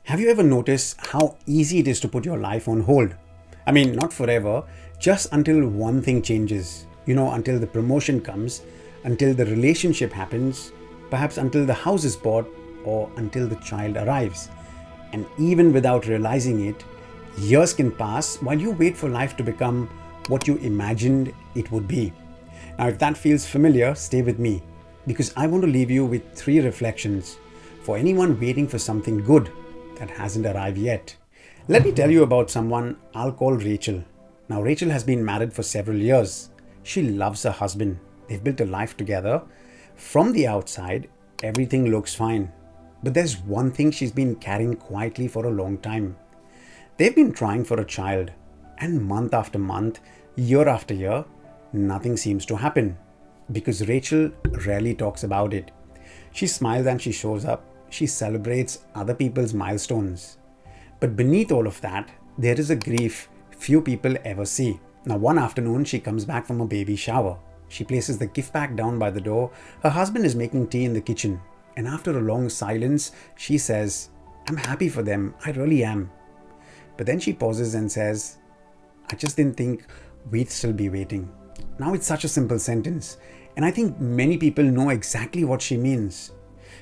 Have you ever noticed how easy it is to put your life on hold? I mean, not forever, just until one thing changes. Until the promotion comes, until the relationship happens, perhaps until the house is bought, or until the child arrives. And even without realizing it, years can pass while you wait for life to become what you imagined it would be. Now, if that feels familiar, stay with me, because I want to leave you with three reflections for anyone waiting for something good that hasn't arrived yet. Let me tell you about someone I'll call Rachel. Now, Rachel has been married for several years. She loves her husband. They've built a life together. From the outside, everything looks fine. But there's one thing she's been carrying quietly for a long time. They've been trying for a child, and month after month, year after year, nothing seems to happen. Because Rachel rarely talks about it. She smiles and she shows up. She celebrates other people's milestones. But beneath all of that, there is a grief few people ever see. Now, one afternoon, she comes back from a baby shower. She places the gift bag down by the door. Her husband is making tea in the kitchen. And after a long silence, she says, "I'm happy for them. I really am." But then she pauses and says, "I just didn't think we'd still be waiting." Now, it's such a simple sentence. And I think many people know exactly what she means.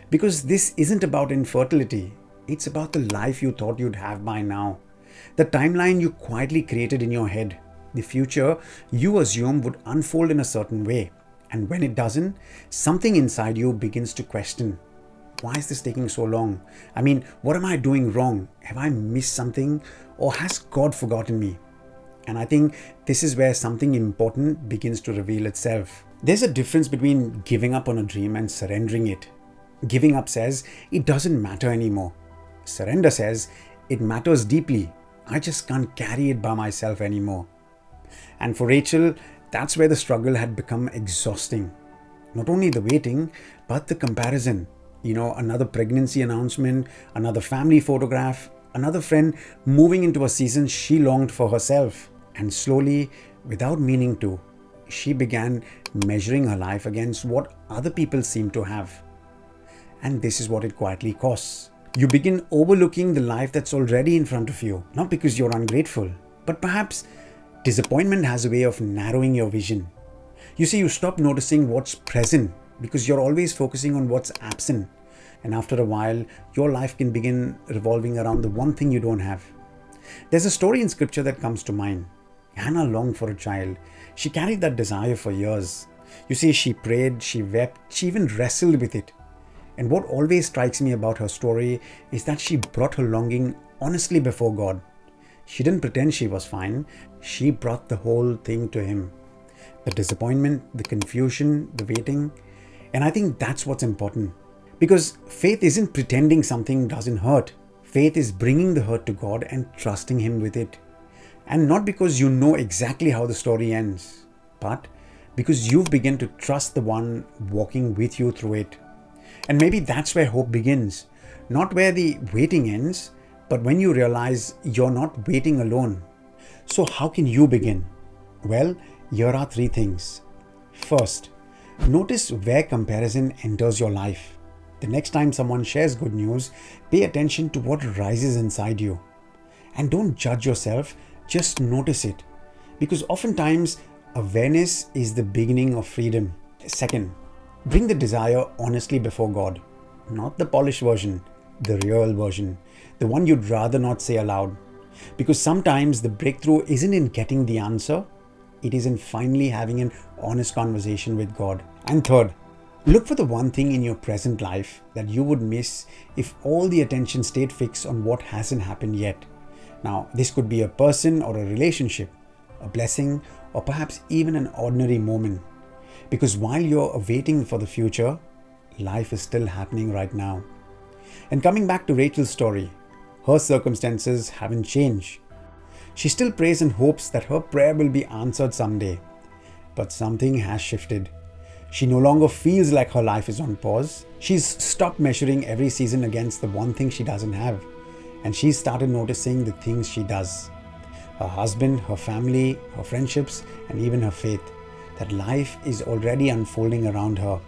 Because this isn't about infertility. It's about the life you thought you'd have by now. The timeline you quietly created in your head. The future you assume would unfold in a certain way. And when it doesn't, something inside you begins to question. Why is this taking so long? I mean, what am I doing wrong? Have I missed something? Or has God forgotten me? And I think this is where something important begins to reveal itself. There's a difference between giving up on a dream and surrendering it. Giving up says, it doesn't matter anymore. Surrender says, it matters deeply. I just can't carry it by myself anymore. And for Rachel, that's where the struggle had become exhausting. Not only the waiting, but the comparison. Another pregnancy announcement, another family photograph, another friend moving into a season she longed for herself. And slowly, without meaning to, she began measuring her life against what other people seemed to have. And this is what it quietly costs. You begin overlooking the life that's already in front of you, not because you're ungrateful, but perhaps disappointment has a way of narrowing your vision. You see, you stop noticing what's present because you're always focusing on what's absent. And after a while, your life can begin revolving around the one thing you don't have. There's a story in scripture that comes to mind. Hannah longed for a child. She carried that desire for years. You see, she prayed, she wept, she even wrestled with it. And what always strikes me about her story is that she brought her longing honestly before God. She didn't pretend she was fine. She brought the whole thing to Him. The disappointment, the confusion, the waiting. And I think that's what's important. Because faith isn't pretending something doesn't hurt. Faith is bringing the hurt to God and trusting Him with it. And not because you know exactly how the story ends, but because you've begun to trust the one walking with you through it. And maybe that's where hope begins. Not where the waiting ends, but when you realize you're not waiting alone. So how can you begin? Well, here are three things. First, notice where comparison enters your life. The next time someone shares good news, pay attention to what rises inside you. And don't judge yourself, just notice it. Because oftentimes, awareness is the beginning of freedom. Second, bring the desire honestly before God. Not the polished version, the real version. The one you'd rather not say aloud. Because sometimes the breakthrough isn't in getting the answer, it is in finally having an honest conversation with God. And third, look for the one thing in your present life that you would miss if all the attention stayed fixed on what hasn't happened yet. Now, this could be a person or a relationship, a blessing, or perhaps even an ordinary moment. Because while you're waiting for the future, life is still happening right now. And coming back to Rachel's story, her circumstances haven't changed. She still prays and hopes that her prayer will be answered someday. But something has shifted. She no longer feels like her life is on pause. She's stopped measuring every season against the one thing she doesn't have. And she's started noticing the things she does. Her husband, her family, her friendships, and even her faith. That life is already unfolding around her.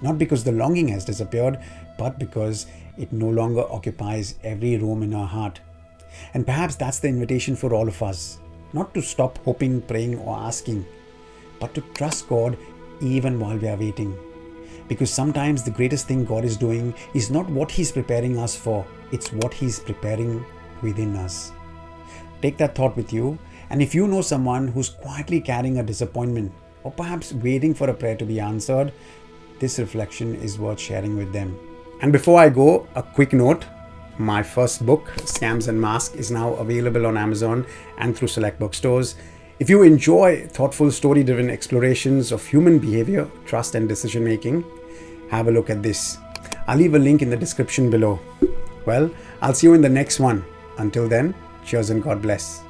Not because the longing has disappeared, but because it no longer occupies every room in our heart. And perhaps that's the invitation for all of us, not to stop hoping, praying, or asking, but to trust God even while we are waiting. Because sometimes the greatest thing God is doing is not what He's preparing us for, it's what He's preparing within us. Take that thought with you, and if you know someone who's quietly carrying a disappointment or perhaps waiting for a prayer to be answered, this reflection is worth sharing with them. And before I go, a quick note. My first book, Scams and Masks, is now available on Amazon and through select bookstores. If you enjoy thoughtful, story-driven explorations of human behavior, trust, and decision-making, have a look at this. I'll leave a link in the description below. Well, I'll see you in the next one. Until then, cheers and God bless.